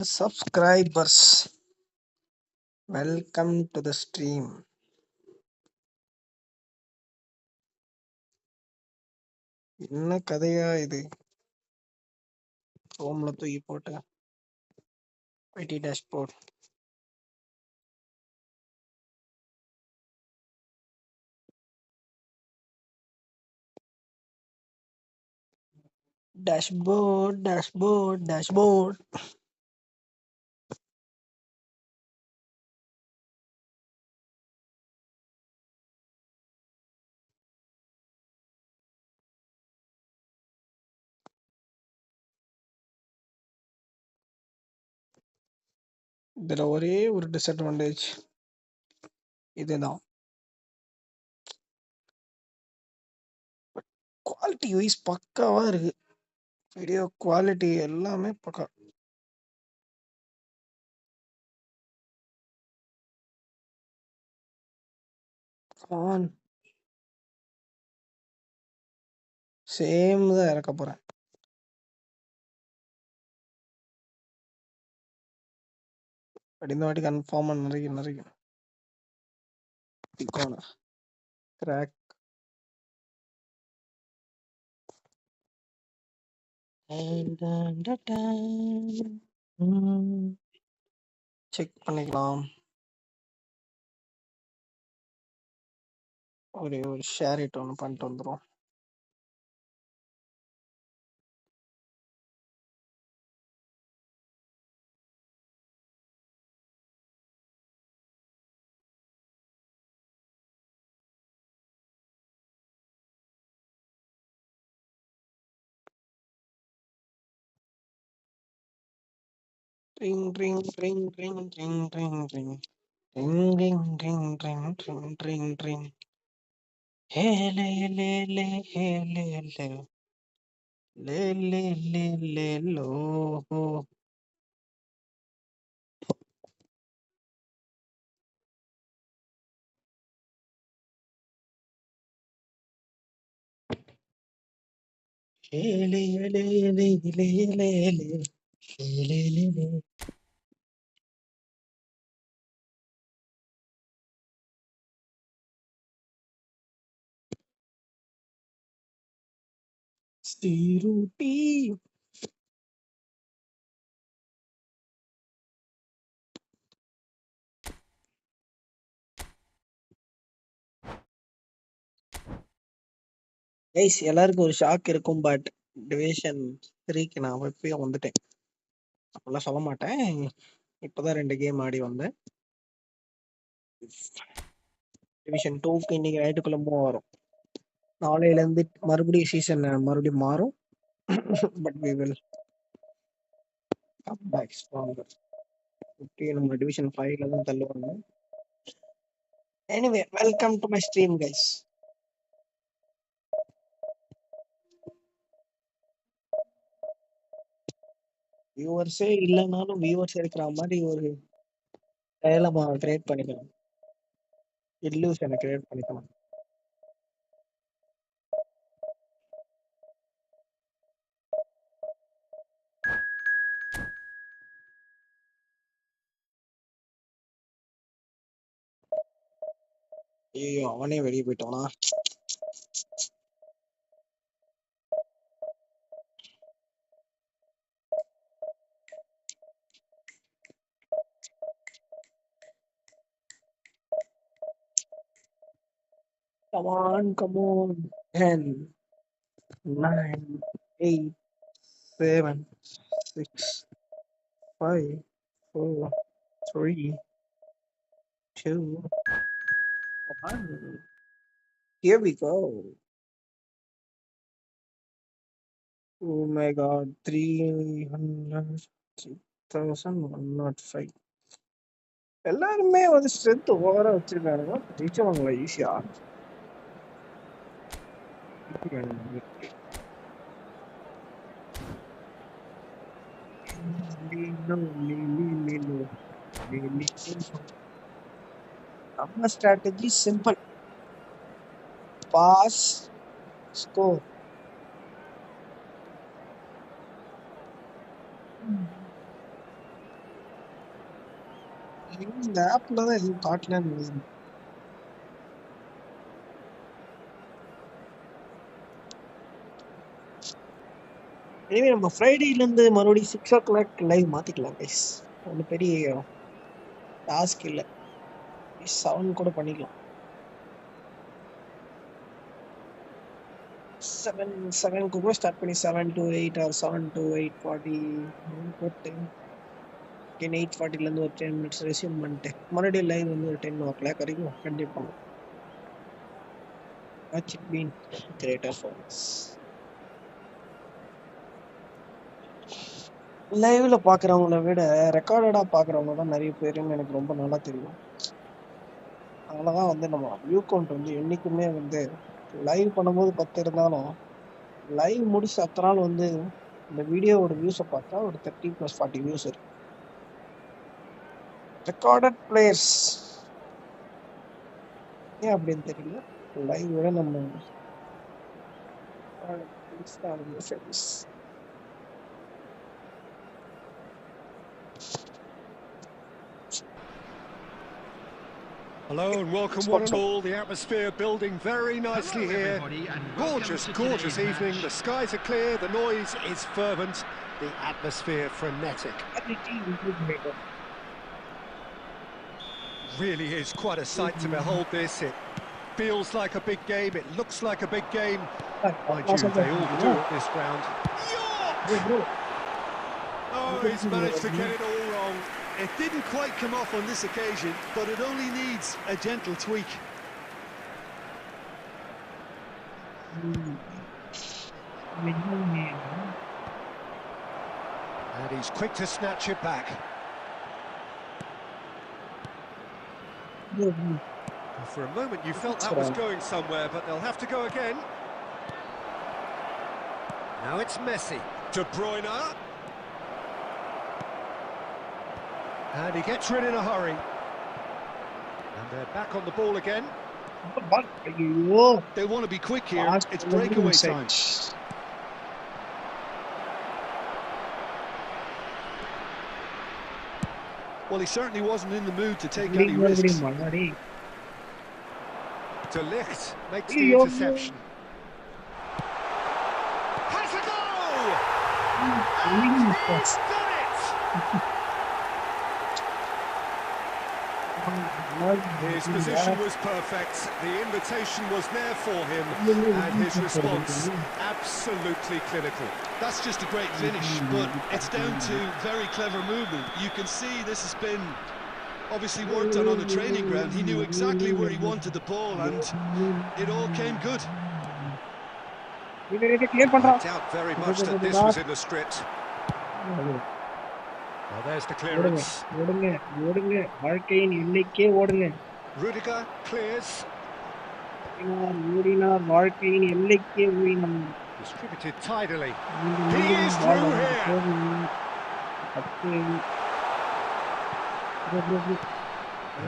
subscribers, welcome to the stream. என்ன கதையா இது? ஹோம்ல தூக்கி போட்டு ஐடி டேஷ்போர்ட். டேஷ்போர்ட். இதுல ஒரே ஒரு டிஸ்அட்வான்டேஜ் இதுதான். குவாலிட்டி வைஸ் பக்காவா இருக்கு. வீடியோ குவாலிட்டி எல்லாமே பக்கா. ஆன் சேம் தான் இறக்க போறேன். பட் இந்த வாட்டி கன்ஃபார்மா நிறைய டிக்கோனா கிராக். செக் பண்ணிக்கலாம். ஒரே ஒரு ஷேர் இட் ஒன்று பண்ணிட்டு வந்துடும். ring ring ring ring ring ring ring ring ring ring ring ring ring ring hele le le hele le lo hele le siruti. Guys எல்லாருக்கும் ஒரு ஷாக் இருக்கும். பட் டிவிஷன் 3க்கு நான் எப்பயே வந்துட்டேன். அப்பெல்லாம் சொல்ல மாட்டேன். இப்பதான் 2 கேம் ஆடி வந்தேன். டிவிஷன் 2க்கு இன்னைக்கு நைட்டுக்குள்ள மூவ் வரும். நாளையில இருந்து மறுபடியும் சீசன் மறுபடியும் மாறும். But we will come back stronger. இப்படியே நம்ம டிவிஷன் 5ல தான் தள்ளுவாங்க. Anyway welcome to my stream guys. வியூவர்ஸே இல்லைனாலும் வியூவர்ஸ் இருக்கிற மாதிரி ஒரு டயலமா கிரியேட் பண்ணிக்கலாம். இல்லூஷனை கிரியேட் பண்ணிக்கலாம். ஐயோ அவனே வெளியே போயிட்டானா? Come on. 10, 9, 8, 7, 6, 5, 4, 3, 2, 1. Here we go. Oh my god, 300, 3,105. எல்லாருமே வந்து ஸ்ட்ரென்த் ஓவரா வச்சிருக்கானுங்க. ஜெயிச்சவங்களா ஈஸியா? நம்ம ஸ்ட்ராட்டஜி சிம்பிள். Pass, score. இந்த ஆப்ல தான் எதுவும் காட்டலன்னு நினைக்கிறேன். எனவே நம்ம ஃப்ரைடேல இருந்து மறுபடியும் 6 o'clock லைவ் மாத்திக்கலாம் கைஸ். ஒன்றும் பெரிய டாஸ்க் இல்லை. 7 கூட பண்ணிக்கலாம். 7 கூட ஸ்டார்ட் பண்ணி 7 to 8 or 7 to 8:40 போட்டு 8:40 இருந்து ஒரு 10 minutes ரெஸ்யூம் பண்ணிட்டு மறுபடியும் லைவ் வந்து ஒரு 10 o'clock வரைக்கும் கண்டிப்பாக பண்ணுவோம். Watch it been greater for us. லைவ்ல பாக்குறவங்கள விட ரெக்கார்டடா பாக்குறவங்க தான் நிறைய பேருன்னு எனக்கு ரொம்ப நல்லா தெரியும். அதனாலதான் வந்து நம்ம வியூ கவுண்ட் வந்து என்னைக்குமே வந்து லைவ் பண்ணும்போது 10 இருந்தாலும் லைவ் முடிச்சு அடுத்த நாள் வந்து இந்த வீடியோவோட வியூஸை பார்த்தா ஒரு 30+40 வியூஸ் இருக்கு. ரெக்கார்டட் பிளேயர்ஸ் ஏன் அப்படின்னு தெரியல. லைவ் விட நம்ம famous. Hello and welcome one and all. The atmosphere building very nicely here. Gorgeous evening. The skies are clear, the noise is fervent, the atmosphere frenetic. Really is quite a sight to behold this. It feels like a big game, it looks like a big game. Mind you, they all do at this ground. Oh, he's managed to get it all wrong. It didn't quite come off on this occasion, but it only needs a gentle tweak. And he's quick to snatch it back. For a moment you felt that was going somewhere, but they'll have to go again. Now it's Messi. De Bruyne. And he gets rid in a hurry. And they're back on the ball again. They want to be quick here. It's breakaway time. Well, he certainly wasn't in the mood to take any risks. De Ligt makes the interception. Has a goal! And he's done it! His position was perfect, the invitation was there for him, and his response absolutely clinical. That's just a great finish, but it's down to very clever movement. You can see this has been obviously worked on the training ground. He knew exactly where he wanted the ball, and it all came good. I doubt very much that this was in the script. Well, there's the clearance. Rudiger clears. Distributed tidily. He is through here.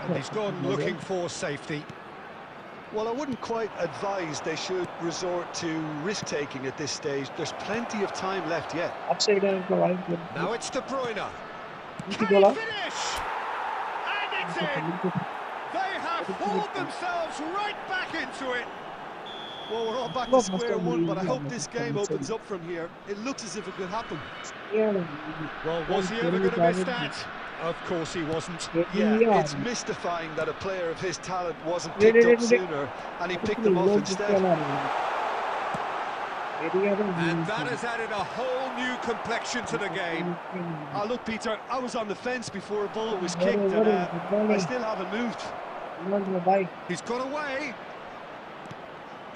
And he's gone looking for safety. Well, I wouldn't quite advise they should resort to risk-taking at this stage. There's plenty of time left yet. Now it's De Bruyne. Can he finish? And it's in! They have pulled themselves right back into it. Well, we're all back to square one, but I hope this game opens up from here. It looks as if it could happen. Well, was he ever going to miss that? Of course he wasn't. Yeah, it's mystifying that a player of his talent wasn't picked up sooner, and he picked them off instead. And that has added a whole new complexion to the game. Look, Peter, I was on the fence before a bullet was kicked, and I still haven't moved. He's got away.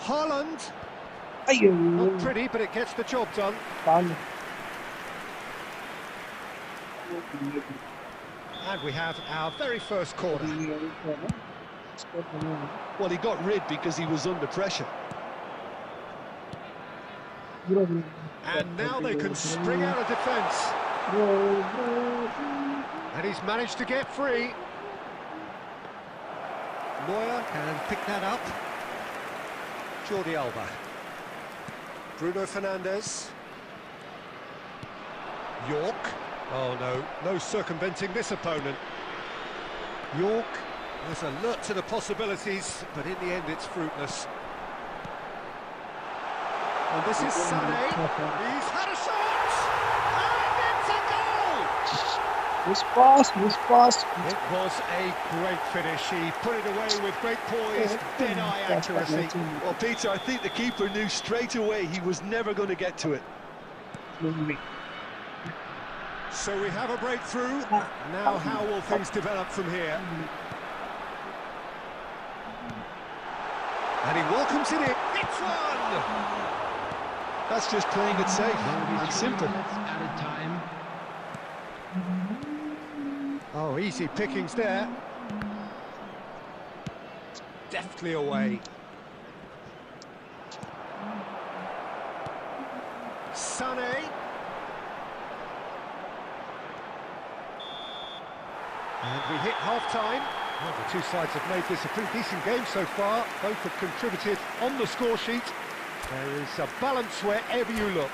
Haaland. Not pretty, but it gets the job done. And we have our very first corner. Well, he got rid because he was under pressure. And now they can spring out of defence. And he's managed to get free. Neuer can pick that up. Jordi Alba. Bruno Fernandes. York. Oh no, no circumventing this opponent. York was alert to the possibilities, but in the end it's fruitless. And this is Sané. He's had a shot! And it's a goal! Miss pass. It was a great finish. He put it away with great poise, dead-eye accuracy. Well, Peter, I think the keeper knew straight away he was never going to get to it. So we have a breakthrough. Now how will things develop from here? And he welcomes it in. It's one! That's just playing it safe and simple. Added time. Oh, easy pickings there. Deftly away. Sané. And we hit half-time. Well, the two sides have made this a pretty decent game so far. Both have contributed on the score sheet. There is a balance wherever you look.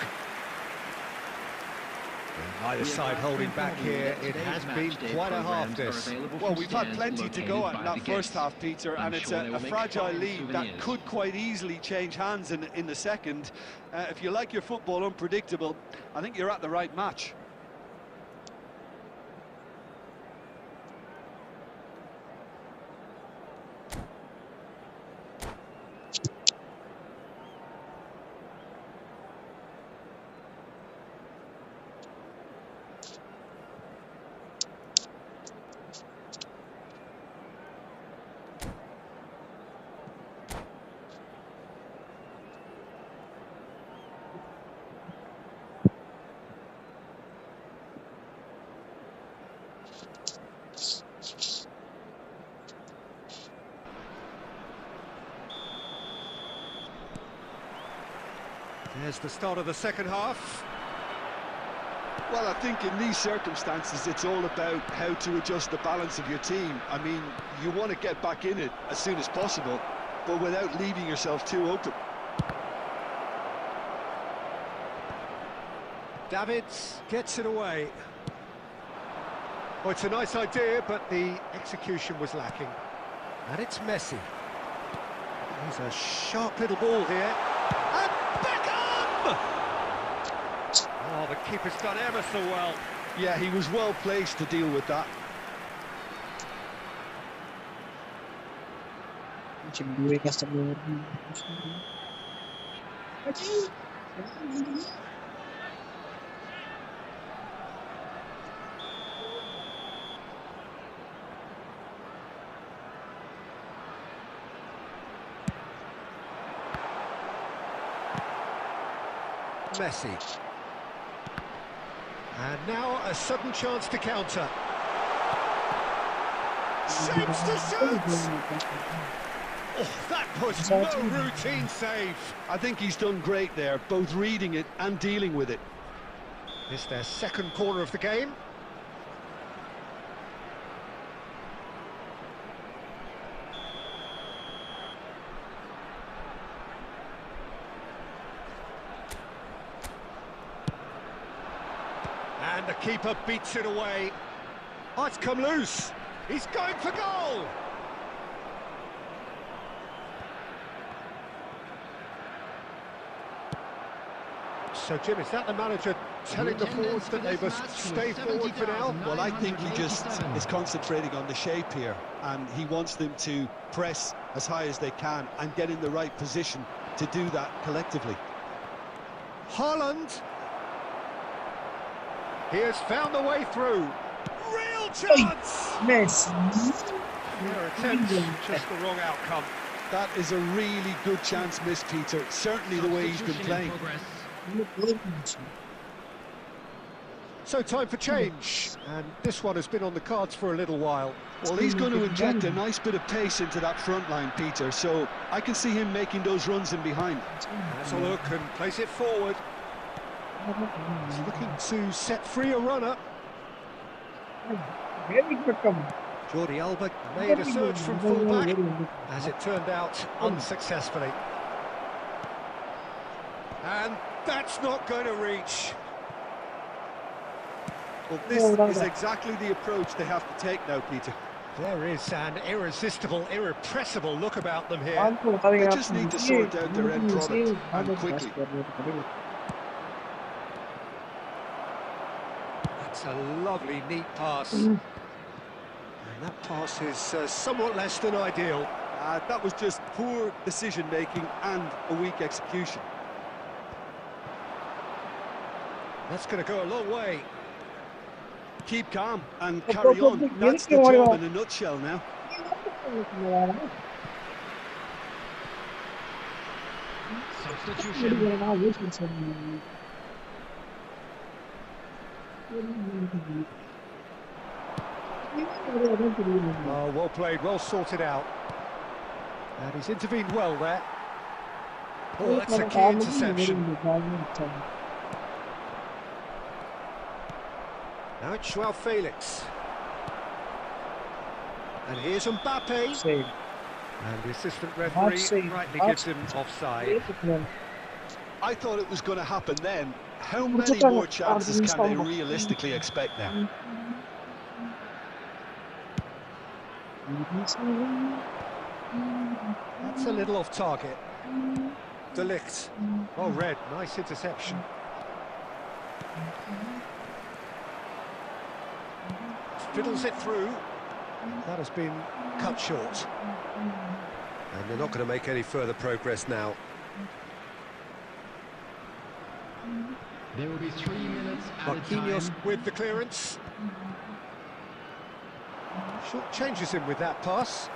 And neither side holding back here. It has been quite a half, this. Well, we've had plenty to go at in that first half, Peter, and it's a fragile lead that could quite easily change hands in the second. If you like your football unpredictable, I think you're at the right match. There's the start of the second half. Well, I think in these circumstances, it's all about how to adjust the balance of your team. I mean, you want to get back in it as soon as possible, but without leaving yourself too open. Davids gets it away. Well, it's a nice idea, but the execution was lacking. And it's Messi. He's a sharp little ball here. And Beckham! Oh, the keeper's done ever so well. Yeah, he was well placed to deal with that. Messi. And now a sudden chance to counter. Shapes to shoot! Oh, that was no routine save. I think he's done great there, both reading it and dealing with it. It's their second corner of the game. And the keeper beats it away. Oh, it's come loose. He's going for goal. So, Jim, is that the manager telling the forwards that they must stay forward for now? Well, I think he just is concentrating on the shape here, and he wants them to press as high as they can and get in the right position to do that collectively. Haaland. He has found the way through. Real chance! Their attempt, just the wrong outcome. That is a really good chance missed, Peter. Certainly the way he's been playing. So time for change, and this one has been on the cards for a little while. Well, he's going to inject a nice bit of pace into that front line, Peter, so I can see him making those runs in behind. Has a look and place it forward. He's looking to set free a runner. Jordi Alba made a search from full-back, as it turned out unsuccessfully. And that's not going to reach. Well, this is exactly the approach they have to take now, Peter. There is an irresistible, irrepressible look about them here. They just need to sort out their end product, and quickly. That's a lovely, neat pass. And that pass is somewhat less than ideal. That was just poor decision-making and a weak execution. That's going to go a long way. Keep calm and carry on. That's the job in a nutshell now. Substitution. Oh, well played, well sorted out. And he's intervened well there. Oh, that's a key interception. Now it's Joao Felix. And here's Mbappe. Save. And the assistant referee rightly gives him offside. I thought it was going to happen then. How many more chances can they realistically expect now? That's a little off target. De Ligt. Oh, red. Nice interception. Fiddles it through. That has been cut short. And they're not going to make any further progress now. There will be 3 minutes at a Marquinhos time. with the clearance. Short changes him with that pass.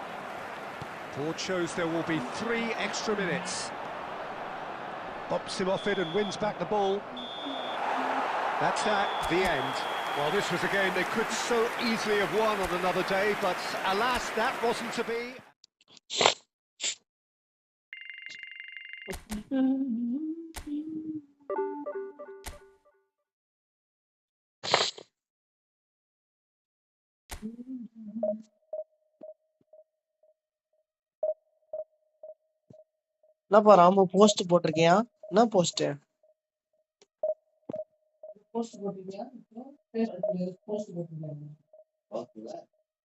Board shows there will be 3 extra minutes. Bops him off it and wins back the ball. That's that, the end. Well, this was a game they could so easily have won on another day, but alas, that wasn't to be. என்னப்பா Ramu post போட்டிருக்கியா? என்ன post? Post போட்டிருக்கியா? Post போட்டிருக்கியா?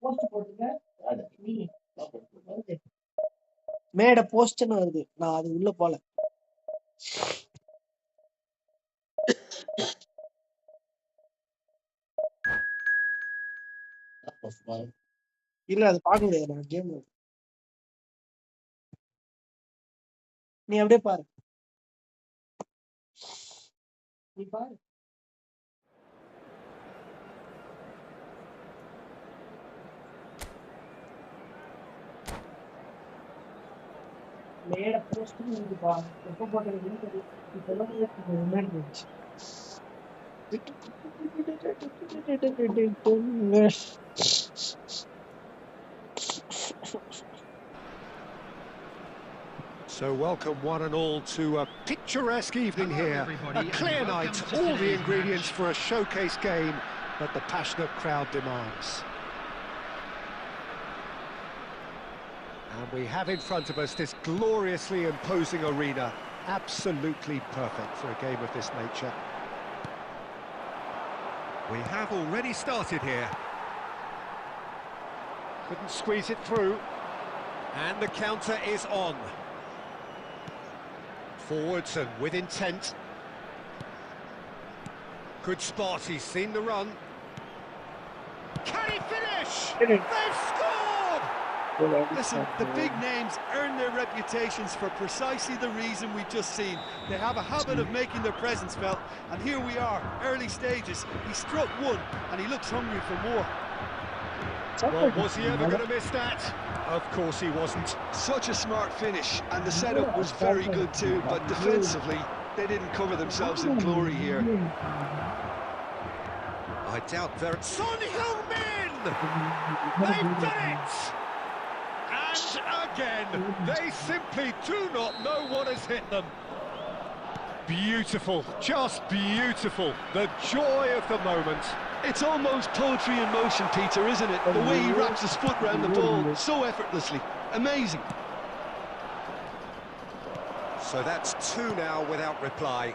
Post போட்டிருக்க? நீ மேட போஸ்ட்னு வருது. நான் அது உள்ள போல. இல்ல அது பார்க்க முடியாது. நான் கேம் நீ அப்படியே பாரு. நீ பாரு. மேட போஸ்ட்னு இருக்குப்பா. எப்ப போட்டதுன்னு தெரியல. இப்பெல்லாம் முன்னாடி இருந்துச்சு. So welcome one and all to a picturesque evening here. A clear night, all the ingredients for a showcase game that the passionate crowd demands. And we have in front of us this gloriously imposing arena, absolutely perfect for a game of this nature. We have already started here. Couldn't squeeze it through. And the counter is on. Forwards and with intent. Good spot, he's seen the run. Can he finish? They've scored! Listen, the big names earn their reputations for precisely the reason we've just seen. They have a habit of making their presence felt, and here we are, early stages. He struck one, and he looks hungry for more. Well, was he ever going to miss that? Of course he wasn't. Such a smart finish, and the setup was very good too, but defensively, they didn't cover themselves in glory here. I doubt very... Son Heung-min! They've done it! And again, they simply do not know what has hit them. Beautiful, just beautiful. The joy of the moment. It's almost poetry in motion, Peter, isn't it? The way he wraps his foot round the ball so effortlessly. Amazing. So that's 2 now without reply.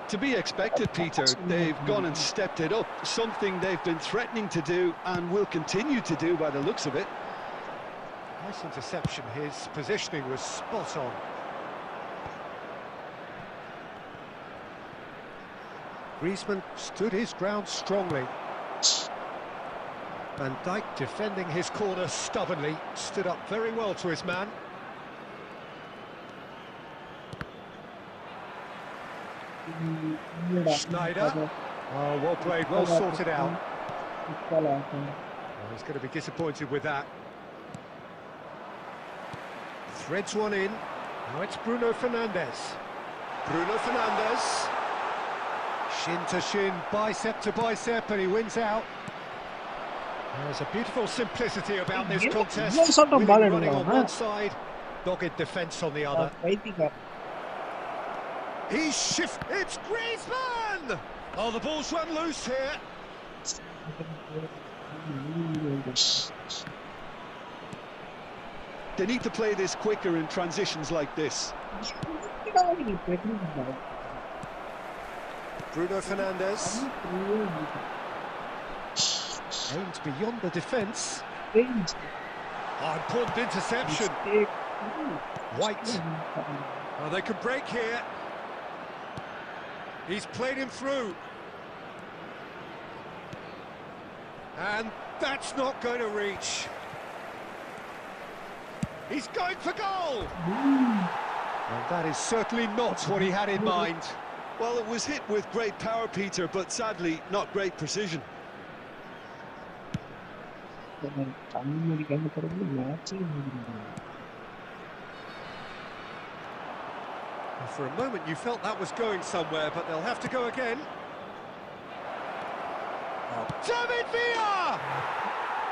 To be expected, Peter. They've gone and stepped it up, something they've been threatening to do and will continue to do by the looks of it. Nice interception, his positioning was spot on. Griezmann stood his ground strongly. Van Dijk defending his corner stubbornly, stood up very well to his man. Schneider. Oh, well played, well sorted out. Oh, he's going to be disappointed with that. Threads one in. Now it's Bruno Fernandes. Bruno Fernandes. Shin to shin, bicep to bicep, and he wins out. There's a beautiful simplicity about this contest. Willing running on one side, dogged defence on the other. He's shift. It's Griezmann! Oh, the ball's run loose here. They need to play this quicker in transitions like this. Bruno Fernandes. Aimed beyond the defence. Oh, important interception. White. Oh, they could break here. He's played him through. And that's not going to reach. He's going for goal! And that is certainly not what he had in mind. Well, it was hit with great power, Peter, but sadly, not great precision. For a moment you felt that was going somewhere, but they'll have to go again. Oh. David Villa!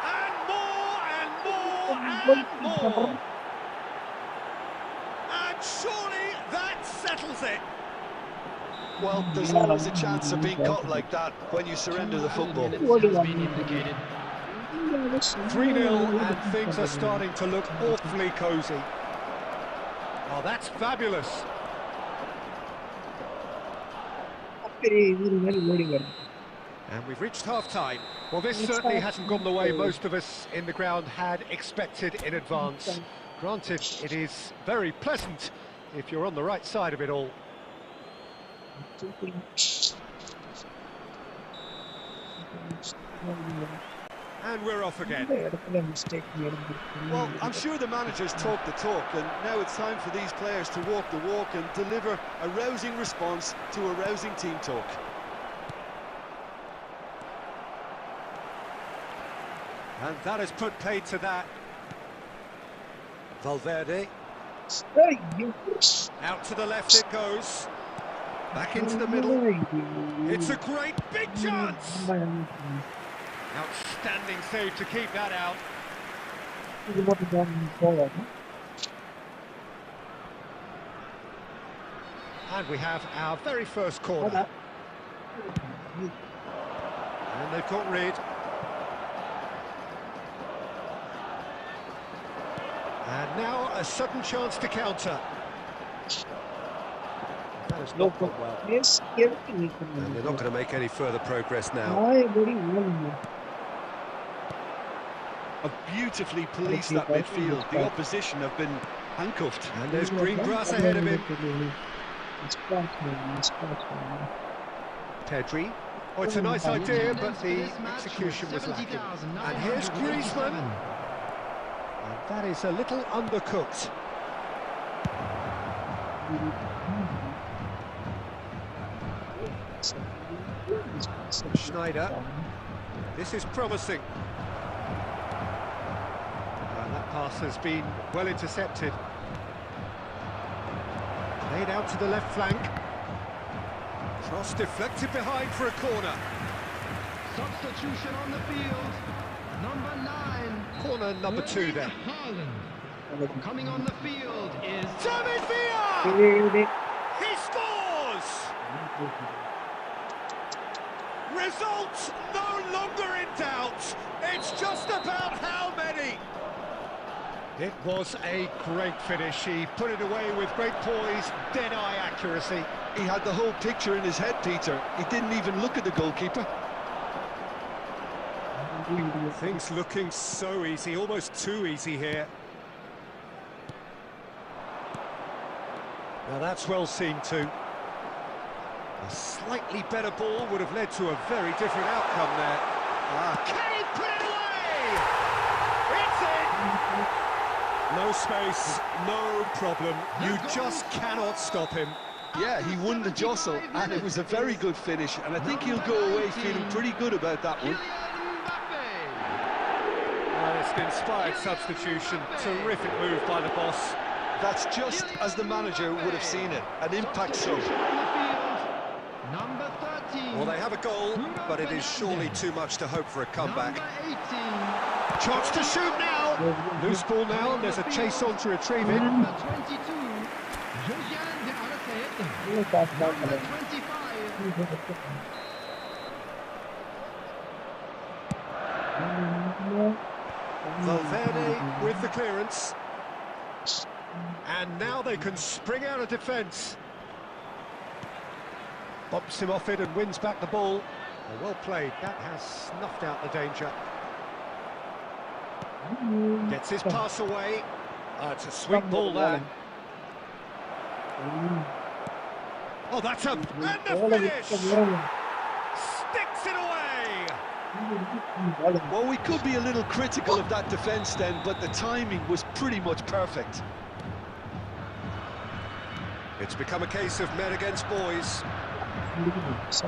And more and more and more! And surely that settles it! Well, there's always a chance of being caught like that when you surrender the football. 3-0 and things are starting to look awfully cosy. Oh, that's fabulous. And we've reached half-time. Well, this certainly hasn't gone the way most of us in the ground had expected in advance. Granted, it is very pleasant if you're on the right side of it all. And we're off again. Well, I'm sure the managers talk the talk, and now it's time for these players to walk the walk and deliver a rousing response to a rousing team talk. And that has put paid to that. Valverde. Out to the left it goes. Back into the middle. It's a great big chance. Outstanding save to keep that out. And we have our very first corner. And they've got rid. And now a sudden chance to counter. That has not gone well. And they're not going to make any further progress now. Have beautifully policed that midfield. The opposition have been handcuffed. And there's green grass ahead of him. Pedri. Oh, it's a nice idea, but the execution was lacking. And here's Griezmann. And that is a little undercooked. Schneider. This is promising. And that pass has been well intercepted. Laid out to the left flank. Cross deflected behind for a corner. Substitution on the field. Number 9. Corner number 2 then. Coming on the field is David Villa! He scores! Result no longer in doubt. It's just about how many. It was a great finish. He put it away with great poise, dead-eye accuracy. He had the whole picture in his head, Peter. He didn't even look at the goalkeeper. Things looking so easy, almost too easy here. Now that's well seen too. A slightly better ball would have led to a very different outcome there. Can he put it away? It's in! No space, no problem. You just cannot stop him. Yeah, he won the jostle, and it was a very good finish, and I think he'll go away feeling pretty good about that one. Well, it's an inspired substitution. Terrific move by the boss. That's just as the manager would have seen it, an impact sub. Number 13. Well, they have a goal, but it is surely too much to hope for a comeback. Chance to shoot now. Loose ball now, and there's a chase on to retrieve it. Number 22. Number 25. Valverde with the clearance. And now they can spring out of defence. Bumps him off it and wins back the ball. Well played, that has snuffed out the danger. Gets his pass away. It's a sweet ball there. Oh, that's a... and the finish! Sticks it away! Well, we could be a little critical of that defence then, but the timing was pretty much perfect. It's become a case of men against boys.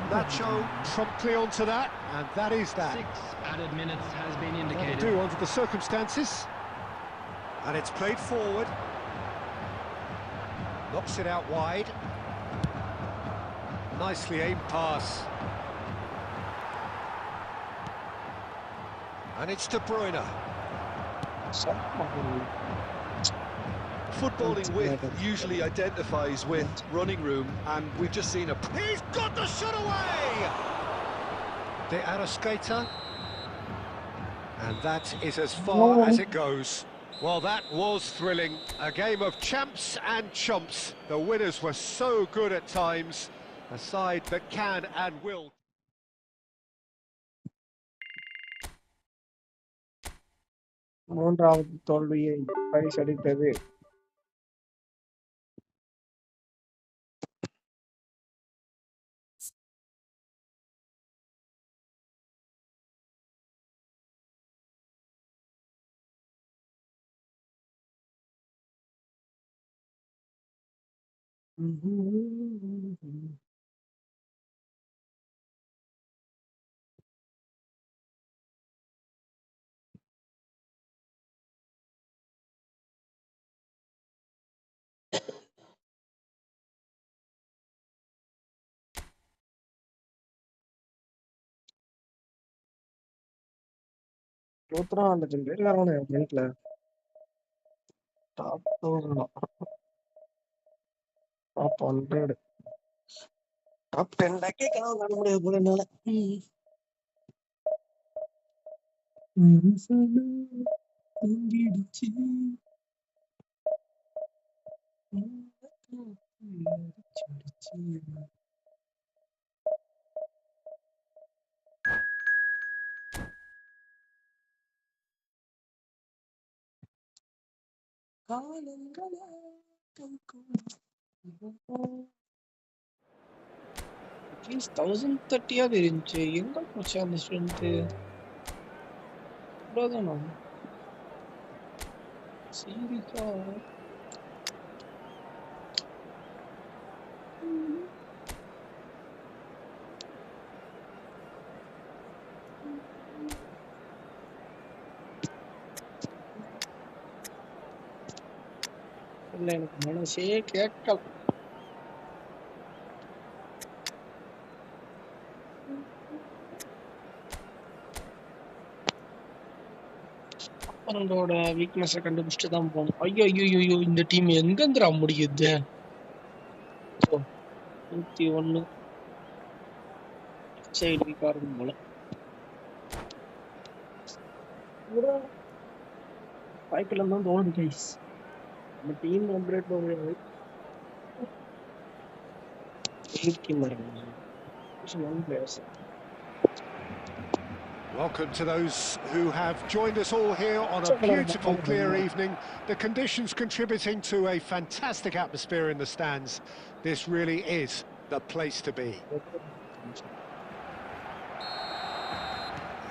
Nacho promptly onto that, and that is that. 6 added minutes has been That'll indicated. do under the circumstances. And it's played forward. Knocks it out wide. Nicely aimed pass. And it's De Bruyne. Footballing width usually identifies with running room, and we've just seen a... He's got the shot away! De Arrascaeta. And that is as far as it goes. Well, that was thrilling. A game of champs and chumps. The winners were so good at times. A side that can and will. மூன்றாவது தோல்வியை பரிசளித்தது நூத்தி லட்சம் பேர் வரானே ஃப்ரண்ட்ல top 100 top 10 கனவு காண முடியாது போல என்னால தூங்கிடுச்சு அட்லீஸ்ட் 1030 இருந்துச்சு எங்க போச்சு அந்த ஸ்ட்ரென்த் இவ்வளவுதானா சீரியஸா இல்ல எனக்கு மனசே கேட்கல அவங்களோட வீக்னஸ் கண்டுபிடிச்சிட்டு தான் போகணும் ஐயோ ஐயோ இந்த டீம் எங்க இருந்துடா முடியுது 101 சைடு வீக்கா இருக்கும் போல வாய்ப்பெல்லாம் தான் தோணுது கைஸ். நம்ம டீம் அப்கிரேட் பண்ண முடியாது. Young players. Welcome to those who have joined us all here on a beautiful, clear evening. The conditions contributing to a fantastic atmosphere in the stands. This really is the place to be.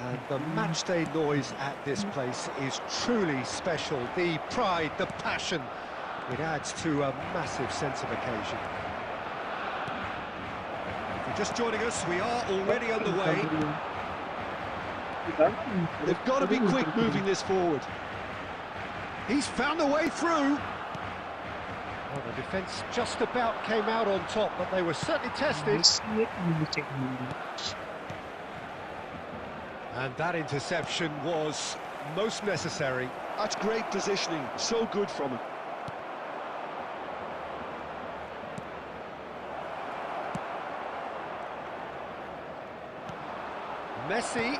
And the matchday noise at this place is truly special. The pride, the passion, it adds to a massive sense of occasion. If you're just joining us, we are already underway. They've got to be quick moving this forward. He's found a way through. Well, the defence just about came out on top, but they were certainly tested. And that interception was most necessary. That's great positioning, so good from him. Messi,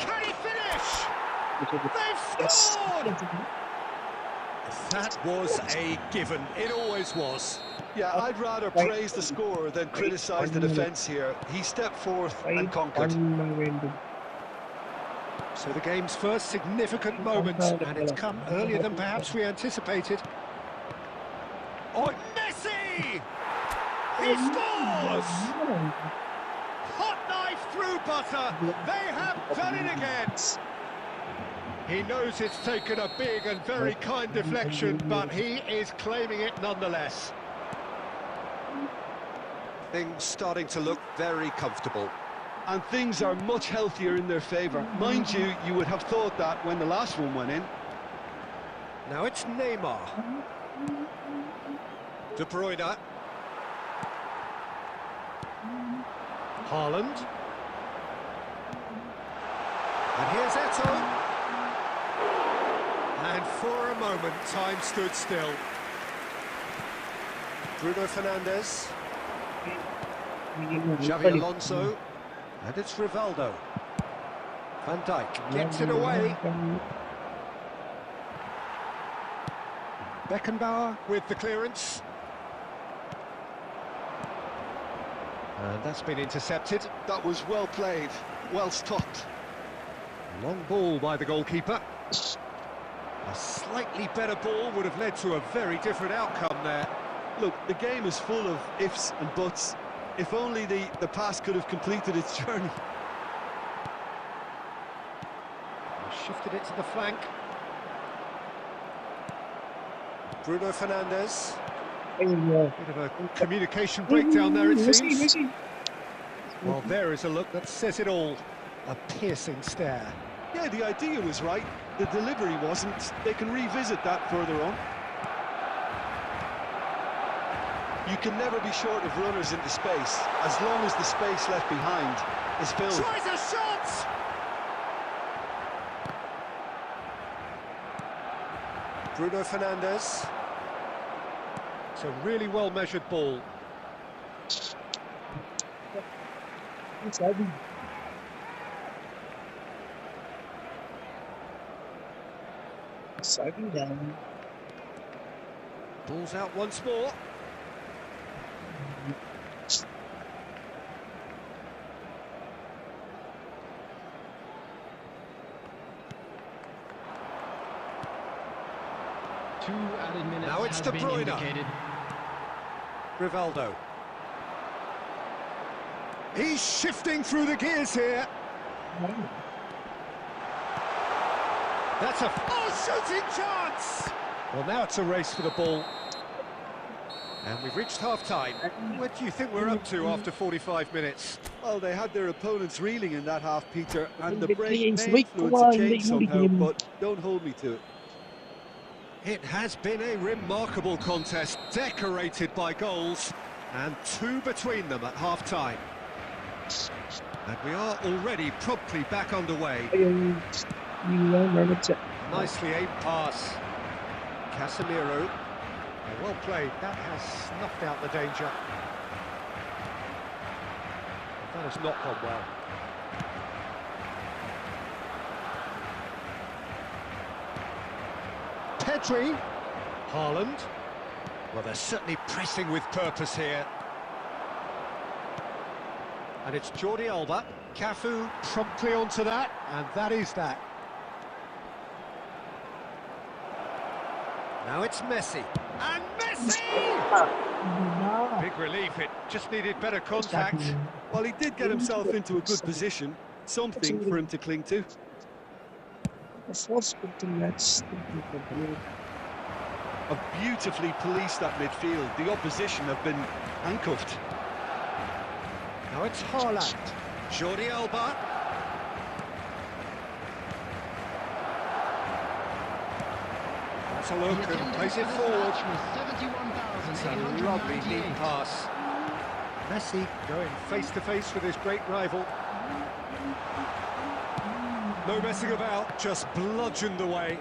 can he finish? They've scored! That was a given, it always was. Yeah, I'd rather praise the scorer than criticise the defence here. He stepped forth and conquered. So the game's first significant moment, and it's come earlier than perhaps we anticipated. Oh, Messi! He scores! Hot knife through butter, they have done it again! He knows it's taken a big and very kind deflection, but he is claiming it nonetheless. Things starting to look very comfortable. And things are much healthier in their favour. Mind you, you would have thought that when the last one went in. Now it's Neymar. De Bruyne. Haaland. And here's Eto'o. And for a moment, time stood still. Bruno Fernandes. Xavi Alonso. And it's Rivaldo. Van Dijk gets it away. Beckenbauer with the clearance. And that's been intercepted. That was well played, well stopped. Long ball by the goalkeeper. A slightly better ball would have led to a very different outcome there. Look, the game is full of ifs and buts. If only the pass could have completed its journey. Shifted it to the flank. Bruno Fernandes. Bit of a communication breakdown there, it seems. Well, there is a look that says it all. A piercing stare. Yeah, the idea was right. The delivery wasn't. They can revisit that further on. You can never be short of runners into space, as long as the space left behind is filled. Tries a shot! Bruno Fernandes. It's a really well-measured ball. Sliding down. Ball's out once more. Now it's De Bruyne. Rivaldo. He's shifting through the gears here. That's a shooting chance. Well, now it's a race for the ball. And we've reached half-time. What do you think we're up to after 45 minutes? Well, they had their opponents reeling in that half, Peter, and the break may influence a change somehow, but don't hold me to it. It has been a remarkable contest, decorated by goals, and two between them at half-time. And we are already promptly back underway. Nicely aimed pass. Casemiro. Well played, that has snuffed out the danger. That has not gone well. Pedri. Haaland. Well, they're certainly pressing with purpose here. And it's Jordi Alba. Cafu promptly onto that, and that is that. Now it's Messi. And Messi! Big relief, it just needed better contact. Well, he did get himself into a good position, something for him to cling to. Have beautifully policed that midfield. The opposition have been handcuffed. Now it's Haaland. Jordi Alba. That's a look and plays it forward. It's a lovely deep pass. Messi going face to face with his great rival. No messing about, just bludgeoned away.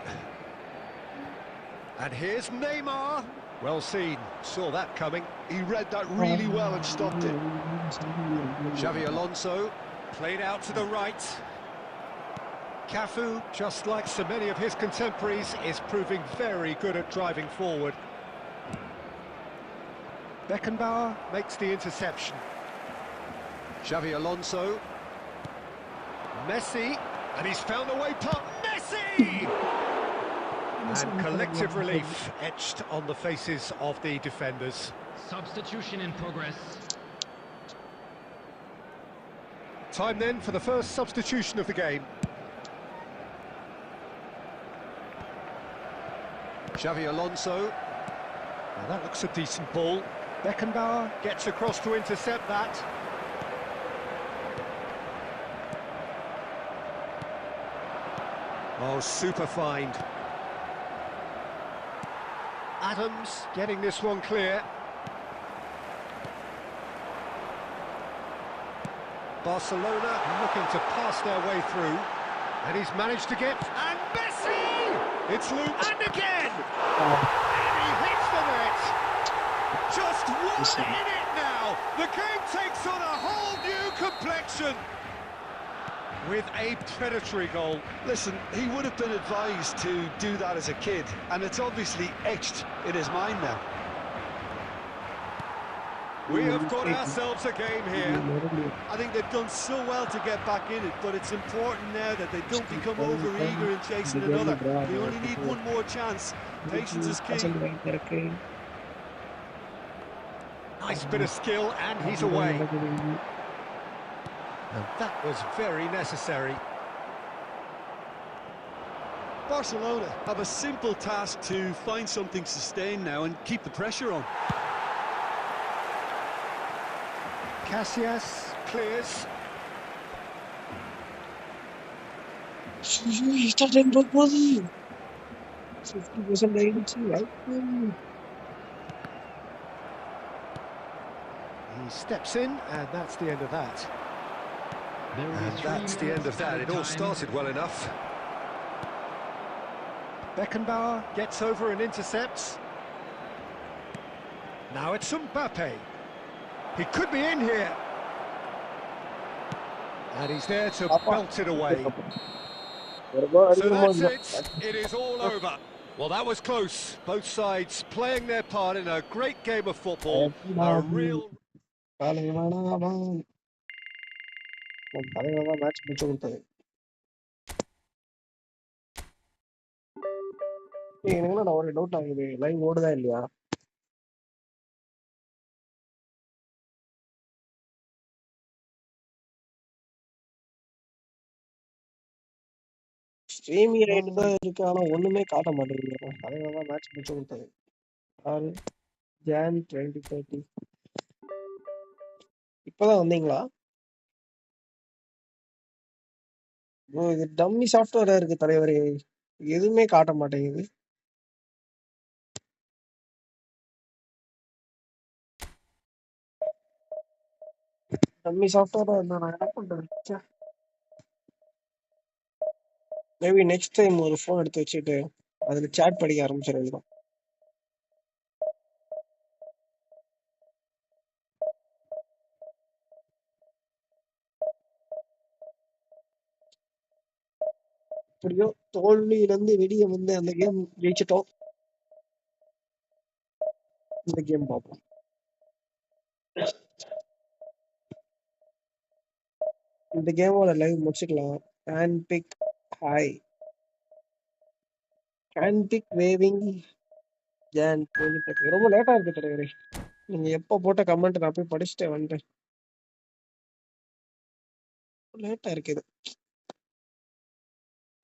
And here's Neymar. Well seen, saw that coming. He read that really well and stopped it. Xavi Alonso played out to the right. Cafu, just like so many of his contemporaries, is proving very good at driving forward. Beckenbauer makes the interception. Xavi Alonso. Messi, and he's found a way past Messi! And collective relief etched on the faces of the defenders. Substitution in progress. Time then for the first substitution of the game. Xavi Alonso. Now that looks a decent ball. Beckenbauer gets across to intercept that. Oh, super find. Adams getting this one clear. Barcelona looking to pass their way through. And he's managed to get... And Messi! It's looped. And again! And he hits the net! Just one in it now! The game takes on a whole new complexion! With a predatory goal. Listen, he would have been advised to do that as a kid, and it's obviously etched in his mind now. We have got ourselves a game here. I think they've done so well to get back in it, but it's important now that they don't become over-eager in chasing another. They only need one more chance. Patience is key. Nice bit of skill, and he's away. And that was very necessary. Barcelona have a simple task to find something sustained now and keep the pressure on. Casillas clears. He started to go 50% agency, right? He steps in, and that's the end of that. And that's the end of that. It all started well enough. Beckenbauer gets over and intercepts. Now it's Mbappe. He could be in here. And he's there to belt it away. So that's it. It is all over. Well, that was close. Both sides playing their part in a great game of football. A real... match முடிச்சு கொடுத்தது. எனக்கு ஒரு doubt ஆகுது, live ஓடுதா இல்லையா? Streaming right தான் இருக்கு, ஆனா ஒண்ணுமே காட்ட மாட்டேங்குது. அதனால தான் மேட்ச் முடிச்சு கொடுத்தது. Jan 2030. இப்பதான் வந்தீங்களா? இது டம்மி சாஃப்ட்வேரா இருக்கு தலைவரே, எதுவுமே காட்ட மாட்டேங்குது. டம்மி சாஃப்ட்வேரா இருந்தா நான் என்ன பண்றது? மேபி நெக்ஸ்ட் டைம் ஒரு ஃபோன் எடுத்து வச்சுட்டு அதுல சாட் படிக்க ஆரம்பிச்சிடலாம். எப்படியோ தோல்வியிலிருந்து வெளியே வந்து அந்த கேம் ஜெயிச்சிட்டோம். இந்த கேம் பார்ப்போம். இந்த கேமோட லைவ் முடிச்சுக்கலாம். Hand big hi hand big waving John ரொம்ப லேட்டா இருக்கு தலைவரே. நீங்க எப்போ போட்ட கமெண்ட் நான் போய் படிச்சுட்டே வந்துட்டேன். லேட்டா இருக்குது.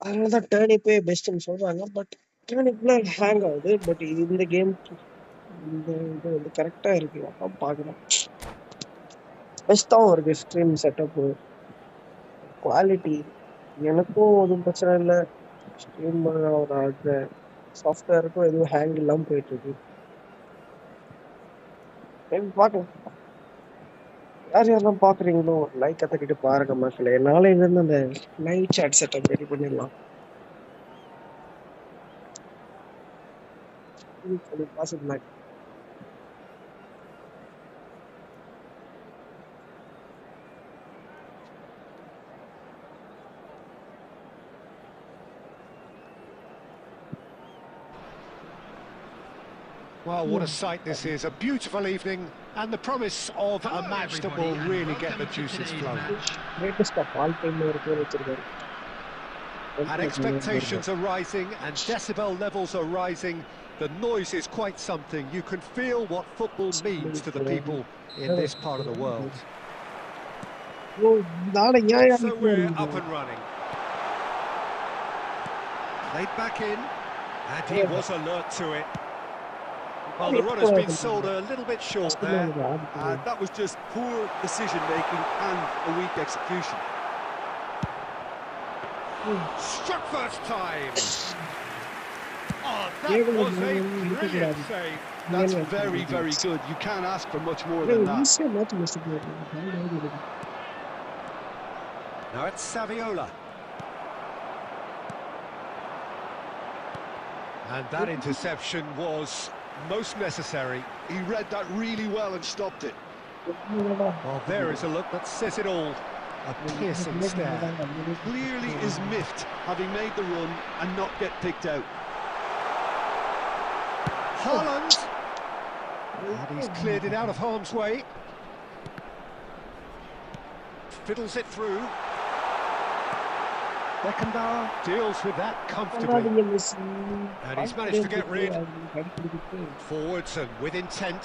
அதனாலதான் டேர்னிப்பே பெஸ்ட்னு சொல்றாங்க. பட் டேர்னிப்ல ஹேங் ஆகுது. பட் இந்த கேம் இந்த இது வந்து கரெக்டா இருக்கு. அதான் பாக்குறேன். பெஸ்டாவும் இருக்கு. ஸ்ட்ரீம் செட்டப் குவாலிட்டி எனக்கும் எதுவும் பிரச்சனை இல்லை. ஸ்ட்ரீம் ஒரு சாஃப்ட்வேருக்கும் எதுவும் ஹேங் இல்லாமல் போயிட்டு இருக்கு. பார்க்கலாம். யார் யாரெல்லாம் பாக்குறீங்களோ ஒரு லைக் கத்துக்கிட்டு பாருங்க மக்களே. நாளையில இருந்து அந்த லைவ் சாட் செட்டப் ரெடி பண்ணிடலாம். Positive Well, what a sight this is. A beautiful evening and the promise of a match that will really get the juices flowing. greatest of all time இருக்கு வச்சிருக்காரு. And expectations are rising and decibel levels are rising. The noise is quite something. You can feel what football means to the people in this part of the world. So we're up and running. Played back in, and he was alert to it. Well, the run has been sold a little bit short there. That was just poor decision-making and a weak execution. Struck first time. Oh, that was a brilliant save. That's very, very good. You can't ask for much more than that. Now it's Saviola. And that interception was most necessary. He read that really well and stopped it. Well, there is a look that says it all. A piercing stare. Clearly is miffed, having made the run and not get picked out. Haaland! And he's cleared it out of harm's way. Fiddles it through. Beckenbauer deals with that comfortably. And he's managed to get rid. Forwards and with intent.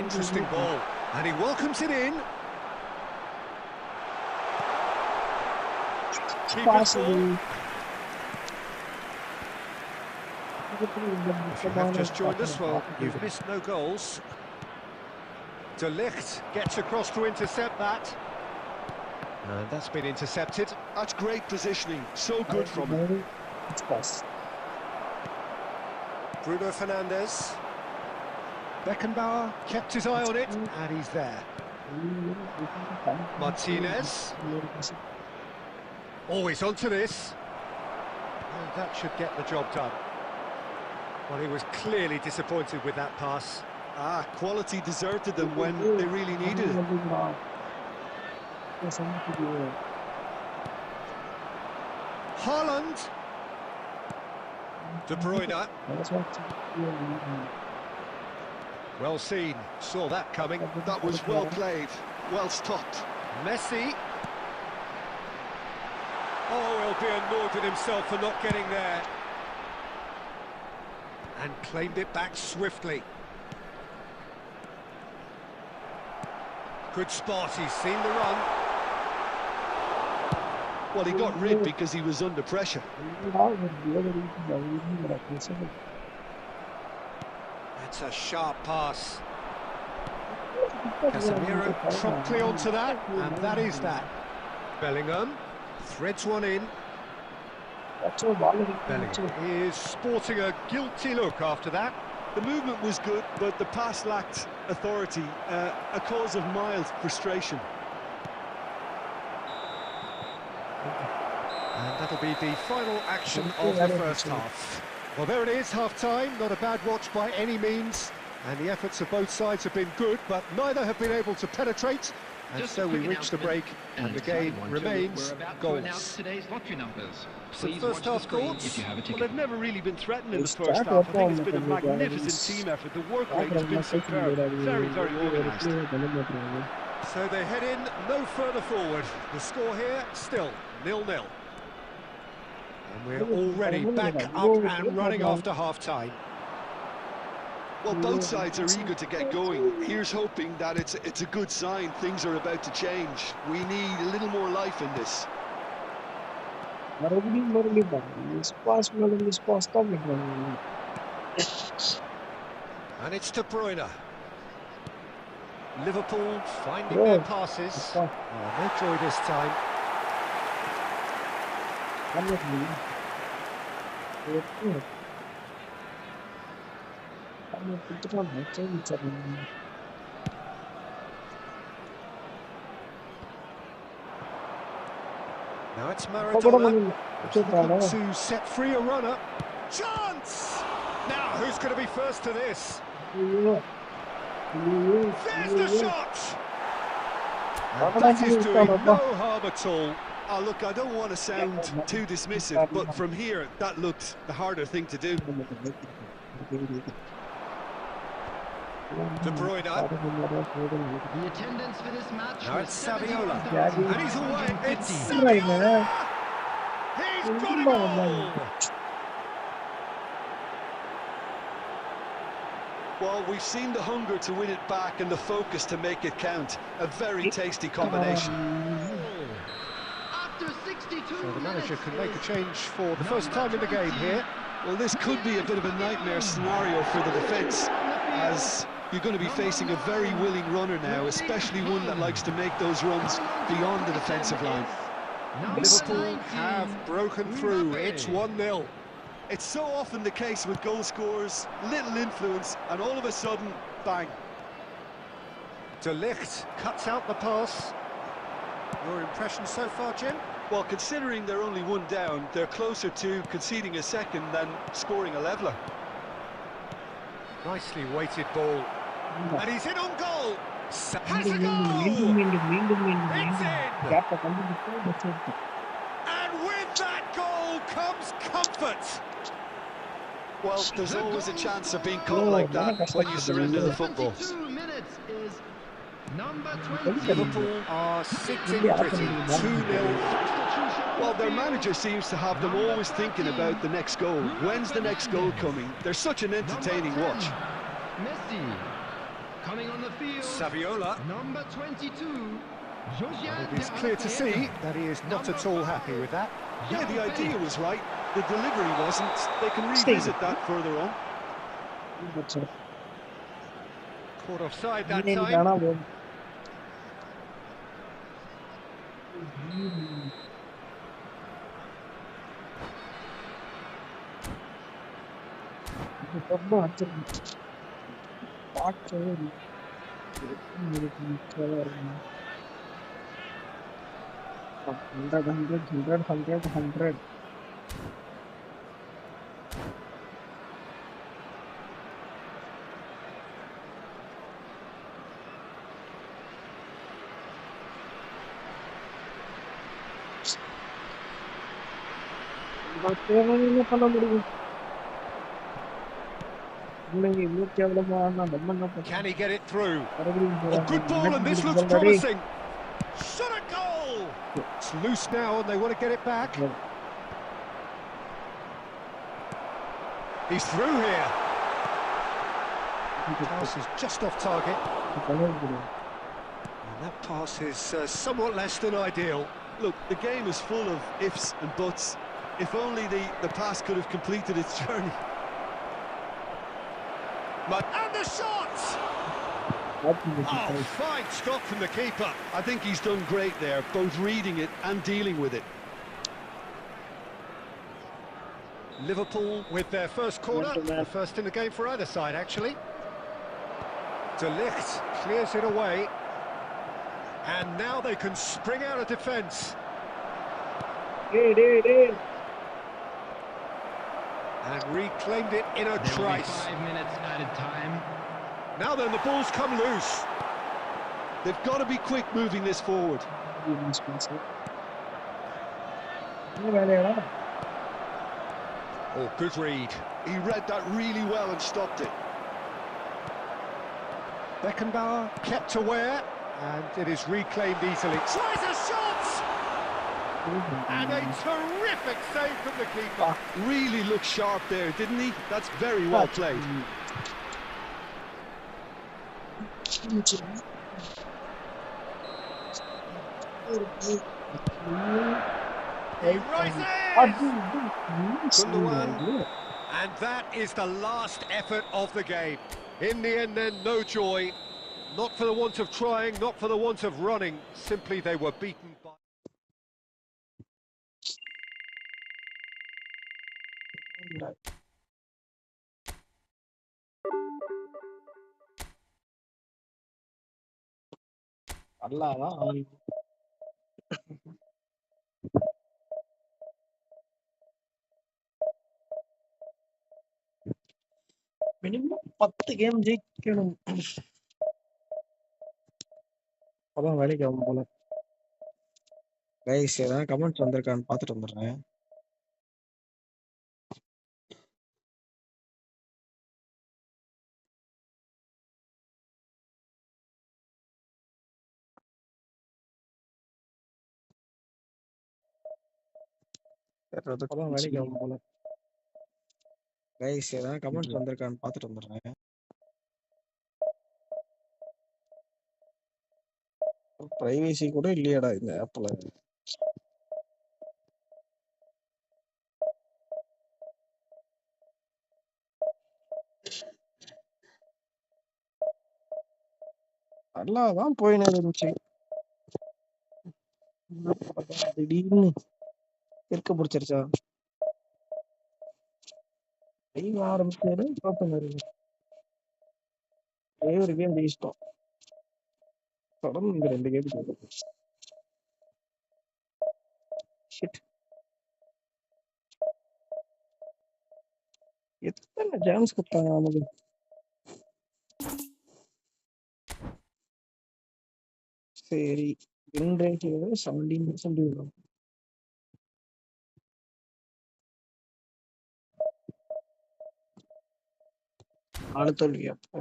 Interesting ball. And he welcomes it in. Keeper's ball. If you have just joined us, well, you've missed no goals. De Ligt gets across to intercept that. And that's been intercepted. That's great positioning. So good from him. Bruno Fernandes. Beckenbauer kept his eye on it, and he's there. Martinez. Always onto this. And that should get the job done. Well, he was clearly disappointed with that pass. Quality deserted them when they really needed it. Haaland. De Bruyne. Well seen, saw that coming. That was well played, well stopped. Messi. Oh, he'll be annoyed with himself for not getting there. And claimed it back swiftly. Good spot, he's seen the run. Well, he got rid because he was under pressure. That's a sharp pass. Casemiro promptly onto that, and that is that. Bellingham threads one in. Bellingham is sporting a guilty look after that. The movement was good, but the pass lacked authority, a cause of mild frustration. And that'll be the final action of the first half. Well, there it is, half-time. Not a bad watch by any means. And the efforts of both sides have been good, but neither have been able to penetrate. And Just so a we quick reach the break, and the game remains goals. goals. Today's lottery numbers. So Please first watch half the screen thoughts? if you have a Well, ticket. they've never really been threatened in the It's first start half. I think with it's been a the magnificent guys. team effort. The work rate has been superb. Very, very organised. So they head in no further forward. The score here still 0-0. And we're already back up and running after half-time. Well, both sides are eager to get going. Here's hoping that it's a good sign. Things are about to change. We need a little more life in this. And it's De Bruyne. Liverpool finding their passes. Oh, no joy this time. Now it's Maradona. Looking to set free a runner. Chance! Now, who's going to be first to this? There's the shot! And that is doing no harm at all. Oh, look, I don't want to sound too dismissive, but from here, that looked the harder thing to do. De Bruyne. The attendance for this match. Now it's Saviola. And And he's away. It's Saviola! He's got it all! Well, we've seen the hunger to win it back and the focus to make it count. A very tasty combination. After 62 So the manager can make a change for the first time in the game here. Well, this could be a bit of a nightmare scenario for the defence, as you're going to be facing a very willing runner now, especially one that likes to make those runs beyond the defensive line. Liverpool have broken through. It's 1-0. It's so often the case with goal scorers, little influence, and all of a sudden, bang. De Ligt cuts out the pass. Your impression so far, Jim? Well, considering they're only one down, they're closer to conceding a second than scoring a leveller. Nicely weighted ball. And he's in on goal. Has a goal! It's in! And with that goal comes comfort. Well, there's always a chance of being caught like that when you surrender the football. 22 minutes is number 20. Liverpool are sitting pretty. 2-0. Well, their manager seems to have them always thinking about the next goal. When's the next goal coming? They're such an entertaining watch. Messi coming on the field. Saviola. Number 22. It is clear to see that he is not at all happy with that. Yeah, the idea was right. The delivery wasn't. They can revisit that further on. Caught offside that time. Hundred. Can he get it through? Oh, good ball, and this looks promising. Shot a goal! It's loose now, and they want to get it back. He's through here. Pass is just off target. And that pass is somewhat less than ideal. Look, the game is full of ifs and buts. If only the pass could have completed its journey. And the shot! Oh, fine stop from the keeper. I think he's done great there, both reading it and dealing with it. Liverpool with their first corner, the first in the game for either side, actually. De Ligt clears it away. And now they can spring out of defence. And reclaimed it in a trice. 5 minutes added time. Now then, the ball's come loose. They've got to be quick moving this forward. Oh, good read. He read that really well and stopped it. Beckenbauer kept aware, and it is reclaimed easily. Tries a shot! And a terrific save from the keeper. Really looked sharp there, didn't he? That's very well played. He rises! Gundogan. And that is the last effort of the game. In the end then, no joy. Not for the want of trying, not for the want of running. Simply they were beaten by... minimum 10 game ஜெயிக்கணும். அதான் வேலைக்கு ஆகும் போல. Guys ஏதாவது comments வந்திருக்கான்னு பார்த்துட்டு வந்துடுறேன். வேலைக்கு ஆகும் போல. கைஸ் ஏதாவது கமெண்ட்ஸ் வந்திருக்கான்னு பார்த்துட்டு வந்துடுறேன். பிரைவேசி கூட இல்லையாடா இந்த ஆப்ல. நல்லாதான் போயின்னு இருந்துச்சு. திடீர்னு இருக்க பிடிச்சிருச்சா? ஆரம்பிச்சாரு ஒரு கேம் ஜெயிச்சிட்டோம். தொடர்ந்து இந்த 2 கேம் எத்தனை சான்ஸ் கொடுத்தாங்க நமக்கு? சரி, 17% வரும். தோல்வி. அப்போ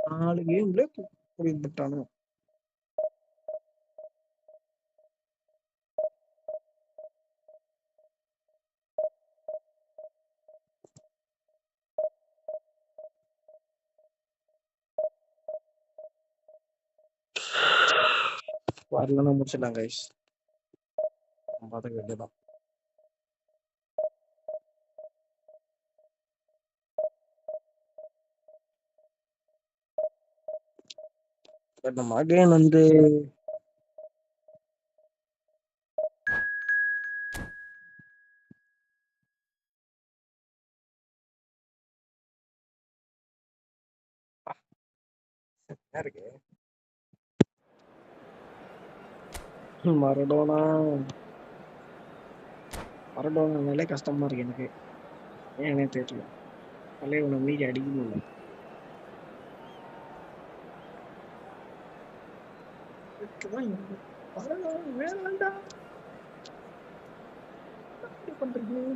4 கேம்ல போயிட்டானு. வரலன்னா முடிச்சிடலாம் கைஸ். பார்த்துக்க வேண்டியதான். நம்ம அகைன் வந்து இருக்கு மரடோனாலே கஷ்டமா இருக்கு எனக்கு. ஏன்னே தெரியல. தலைவனை மீறி அடிக்கணும். வேண்டாம் பண்றீங்க.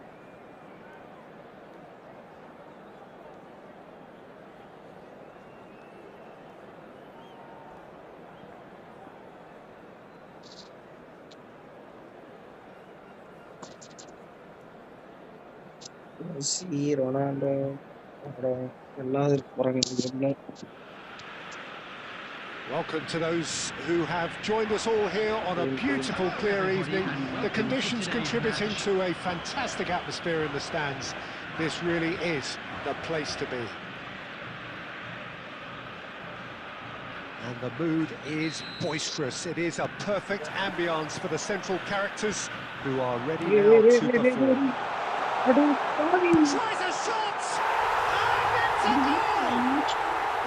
மெஸ்ஸி, ரொனால்டோ எல்லாம் இருக்கு போறாங்க. Welcome to those who have joined us all here on a beautiful, clear evening. The conditions contributing to a fantastic atmosphere in the stands. This really is the place to be. And the mood is boisterous. It is a perfect ambience for the central characters who are ready now to perform. Tries a shot! And it's a goal!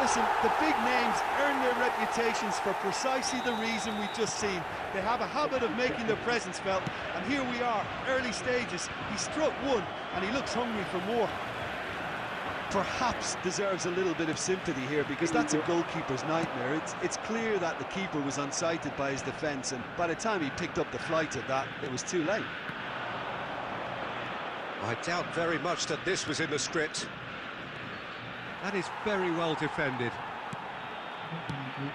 Listen, the big names earn their reputations for precisely the reason we've just seen. They have a habit of making their presence felt, and here we are, early stages. He struck one, and he looks hungry for more. perhaps deserves a little bit of sympathy here, because that's a goalkeeper's nightmare. It's clear that the keeper was unsighted by his defence, and by the time he picked up the flight of that, it was too late. I doubt very much that this was in the script. That is very well defended.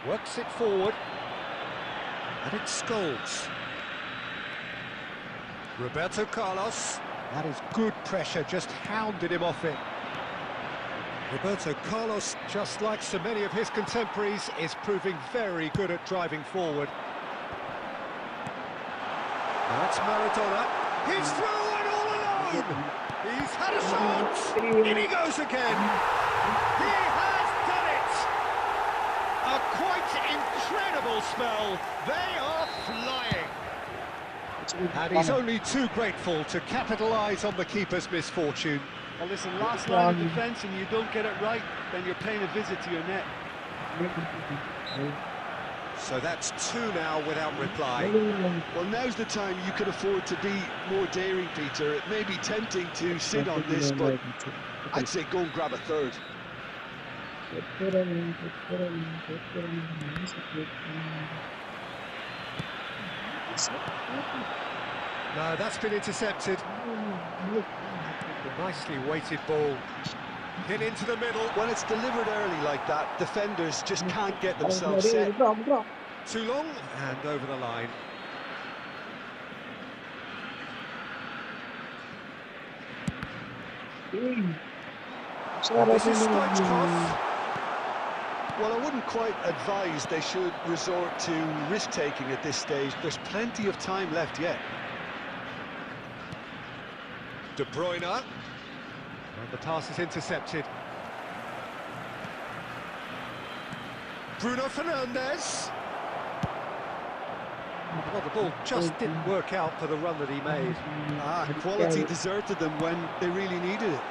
Works it forward. And it Scholes. Roberto Carlos. That is good pressure, just hounded him off it. Roberto Carlos, just like so many of his contemporaries, is proving very good at driving forward. That's Maradona. He's through and all alone! He's had a shot! In he goes again! He has done it! A quite incredible spell. They are flying. And he's only too grateful to capitalise on the keeper's misfortune. Well, listen, last line of defence and you don't get it right, then you're paying a visit to your net. So that's 2 now without reply. Well, now's the time you could afford to be more daring, Peter. It may be tempting to sit on this, but I'd say go and grab a third. No, that's been intercepted. Nicely weighted ball. Hit into the middle. When it's delivered early like that, defenders just can't get themselves set. Too long and over the line. This is Stoichkov. Well, I wouldn't quite advise they should resort to risk-taking at this stage. There's plenty of time left yet. De Bruyne. And the pass is intercepted. Bruno Fernandes. Well, the ball just didn't work out for the run that he made. Quality deserted them when they really needed it.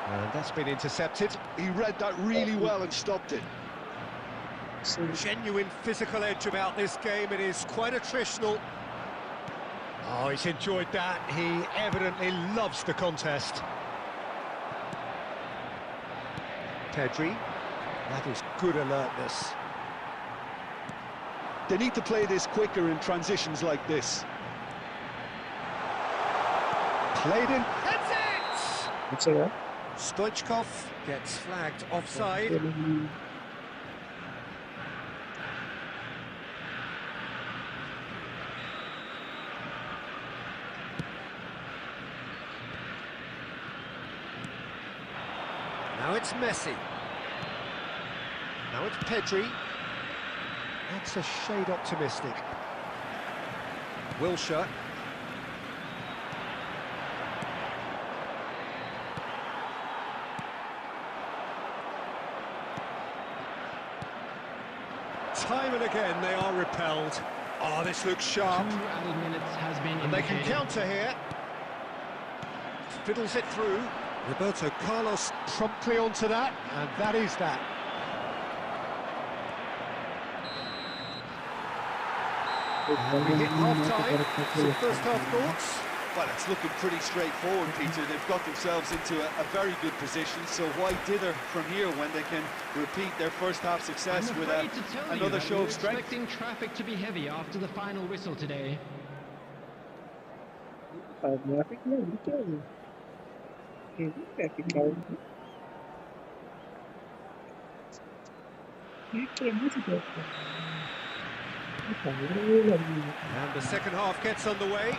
And that's been intercepted. He read that really well and stopped it. Genuine physical edge about this game. It is quite attritional. Oh, he's enjoyed that. He evidently loves the contest. Pedri. That is good alertness. They need to play this quicker in transitions like this. Played in. That's it! Stoichkov gets flagged offside. Now it's Messi. Now it's Pedri. That's a shade optimistic. Wilshere. Time and again they are repelled. Oh, this looks sharp. 2 added minutes has been And they can indicated. counter here. Fiddles it through. Roberto Carlos promptly onto that, and that is that. We hit half-time. Some first-half thoughts? Well, it's looking pretty straightforward, Peter. They've got themselves into a very good position, so why dither from here when they can repeat their first-half success I'm with afraid to tell you another that show we're of strength? expecting traffic to be heavy after the final whistle today. And the second half gets underway.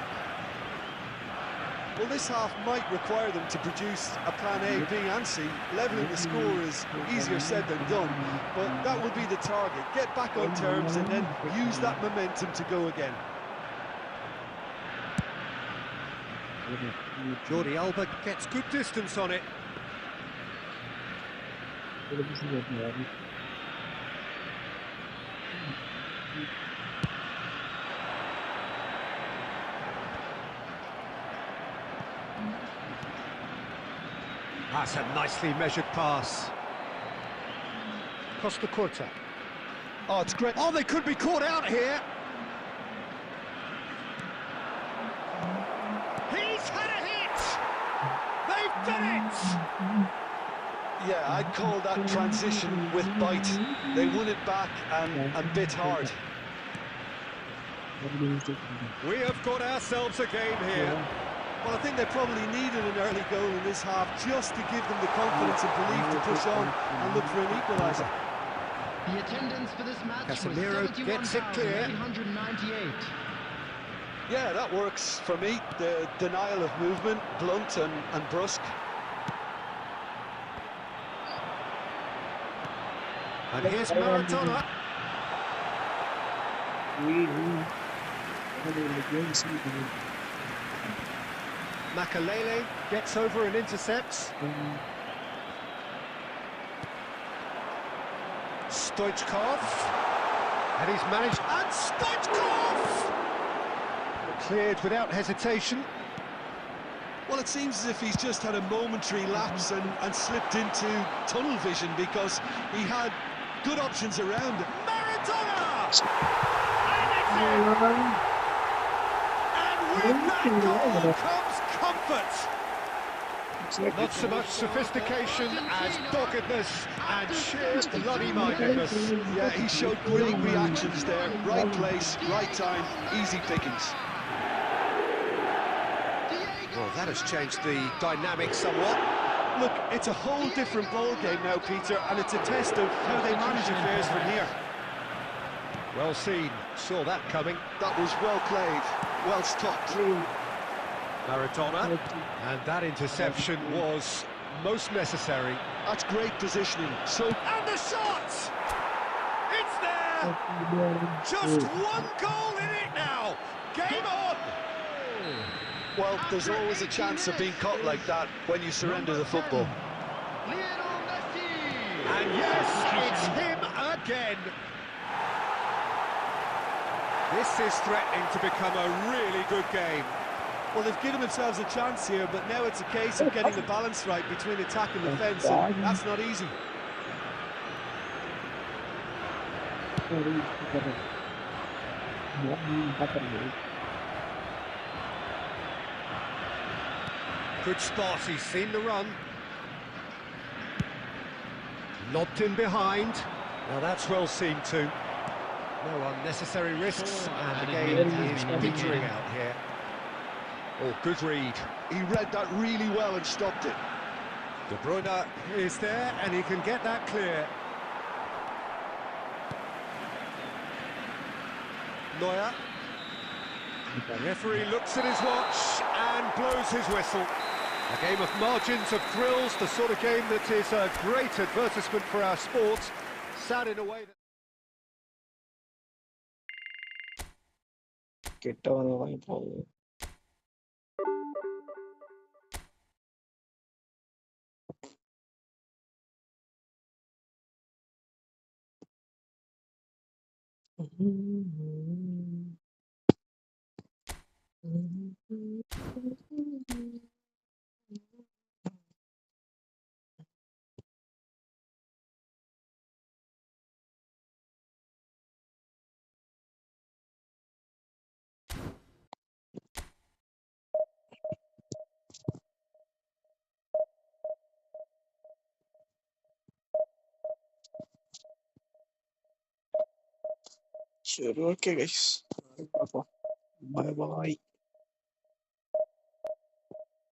Well, this half might require them to produce a plan A, B and C. Levelling the score is easier said than done, but that will be the target. Get back on terms and then use that momentum to go again. Jordi Alba gets good distance on it. That's a nicely measured pass. Costa Curta. Oh, it's great. Oh, they could be caught out here. He's had a hit! They've Done it! Yeah, I'd call that transition with bite. They won it back and bit hard. We have got ourselves a game here. Well, I think they probably needed an early goal in this half just to give them the confidence and belief to push on and look for an equaliser. The attendance for this match Casemiro was gets it clear. 71,898. Yeah, that works for me. The denial of movement, blunt and brusque. And here's Maradona. Makalele gets over and intercepts. Stoichkov. And he's managed... And Stoichkov! Cleared without hesitation. Well, it seems as if he's just had a momentary lapse and slipped into tunnel vision because he had good options around him. Maradona! And it's in! And with that goal comes comfort. Not so much sophistication as doggedness and sheer bloody-mindedness. Yeah, he showed great reactions there. Right place, right time, easy pickings. Well, that has changed the dynamic somewhat. Look, it's a whole different ball game now, Peter, and it's a test of how they manage affairs from here. Well seen, saw that coming. That was well played, well stopped. Maradona, and that interception was most necessary. That's great positioning. So, And the shot! It's there! Just one goal in it now! Game on! well, there's always a chance of being caught like that when you surrender the football. And yes, it's him again! This is threatening to become a really good game. Well, they've given themselves a chance here, but now it's a case of getting the balance right between attack and defence, and that's not easy. Good spot, he's seen the run. Lobbed in behind. Now that's well seen too. No unnecessary risks, and the game is petering out here. Oh, good read. He read that really well and stopped it. De Bruyne is there, and he can get that clear. Neuer. The referee looks at his watch and blows his whistle. A game of margins, of thrills, the sort of game that is a great advertisement for our sport. Sad in a way that... Sure, okay, guys. Bye bye.